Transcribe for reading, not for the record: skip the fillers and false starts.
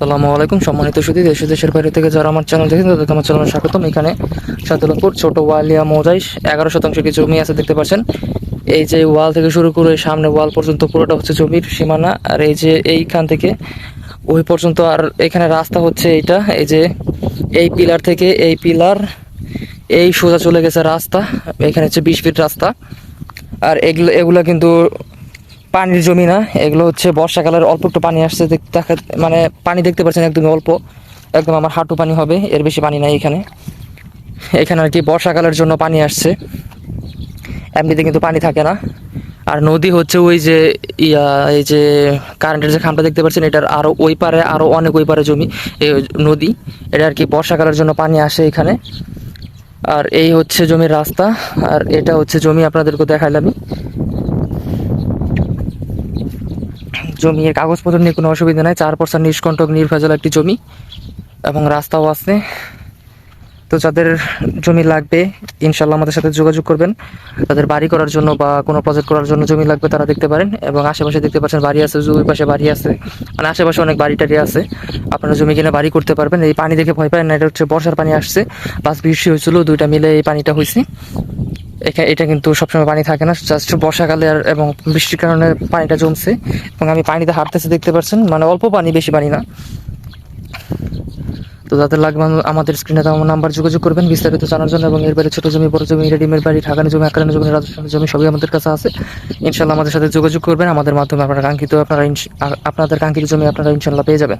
আসসালামু আলাইকুম সম্মানিত সুধী, দেশ ও দেশের বাইরে থেকে যারা আমার চ্যানেল দেখেন তাদেরকে আমার চ্যানেলে স্বাগতম। এখানে সাদুল্লাপুর ছোট ওয়ালিয়া মৌজায় 11 শতাংশ কিছু জমি আছে, দেখতে পাচ্ছেন। এই যে ওয়াল থেকে শুরু করে সামনে ওয়াল পর্যন্ত পুরোটা হচ্ছে জমির সীমানা। আর এই যে এইখান থেকে ওই পর্যন্ত, আর এখানে রাস্তা হচ্ছে এইটা, এই যে এই পিলার থেকে এই পিলার এই সোজা চলে গেছে রাস্তা। এখানে হচ্ছে 20 ফিট রাস্তা। আর এগুলা কিন্তু পানির জমি না, এগুলো হচ্ছে বর্ষাকালের অল্প একটু পানি আসছে, মানে পানি দেখতে পাচ্ছেন একদমই অল্প, একদম আমার হাঁটু পানি হবে, এর বেশি পানি নাই এখানে। এখানে আর কি বর্ষাকালের জন্য পানি আসছে, এমনিতে কিন্তু পানি থাকে না। আর নদী হচ্ছে ওই যে এই যে কারেন্টের যে খাম্পটা দেখতে পাচ্ছেন, এটার আরো ওই পারে, আরো অনেক ওই পারে জমি, এই নদী। এটা আর কি বর্ষাকালের জন্য পানি আসে এখানে। আর এই হচ্ছে জমির রাস্তা, আর এটা হচ্ছে জমি, আপনাদেরকে দেখাইলামই। জমির কাগজপত্র নিয়ে কোনো অসুবিধা নাই, 4% নিষ্কণ্টক নির্ভেজাল একটি জমি এবং রাস্তাও আছে। তো যাদের জমি লাগবে ইনশাল্লাহ আমাদের সাথে যোগাযোগ করবেন। তাদের বাড়ি করার জন্য বা কোনো প্রজেক্ট করার জন্য জমি লাগবে, তারা দেখতে পারেন। এবং আশেপাশে দেখতে পাচ্ছেন বাড়ি আছে, ওই পাশে বাড়ি আছে, মানে আশেপাশে অনেক বাড়ি টাড়ি আছে। আপনারা জমি কিনে বাড়ি করতে পারবেন। এই পানি দেখে ভয় পায় না, এটা হচ্ছে বর্ষার পানি আসছে, প্লাস বৃষ্টি হয়েছিল, দুইটা মিলে এই পানিটা হয়েছে। এটা কিন্তু সবসময় পানি থাকে না, জাস্ট বর্ষাকালে এবং বৃষ্টির কারণে পানিটা জমছে। এবং আমি পানিতে হাঁটতেছি, দেখতে পাচ্ছেন, মানে অল্প পানি, বেশি পানি না। তো যাদের লাগবে আমাদের স্ক্রিনে দেওয়া নাম্বার যোগাযোগ করবেন বিস্তারিত জানার জন্য। এবং এর বাইরে ছোট জমি, বড় জমি, রেডিমেড বাড়ি, ঠাকানি জমি, আকারানি জমি, রাজস্থানি জমি সবই আমাদের কাছে আছে। ইনশাল্লাহ আমাদের সাথে যোগাযোগ করবেন, আমাদের মাধ্যমে আপনাদের কাঙ্ক্ষিত জমি আপনারা ইনশাল্লাহ পেয়ে যাবেন।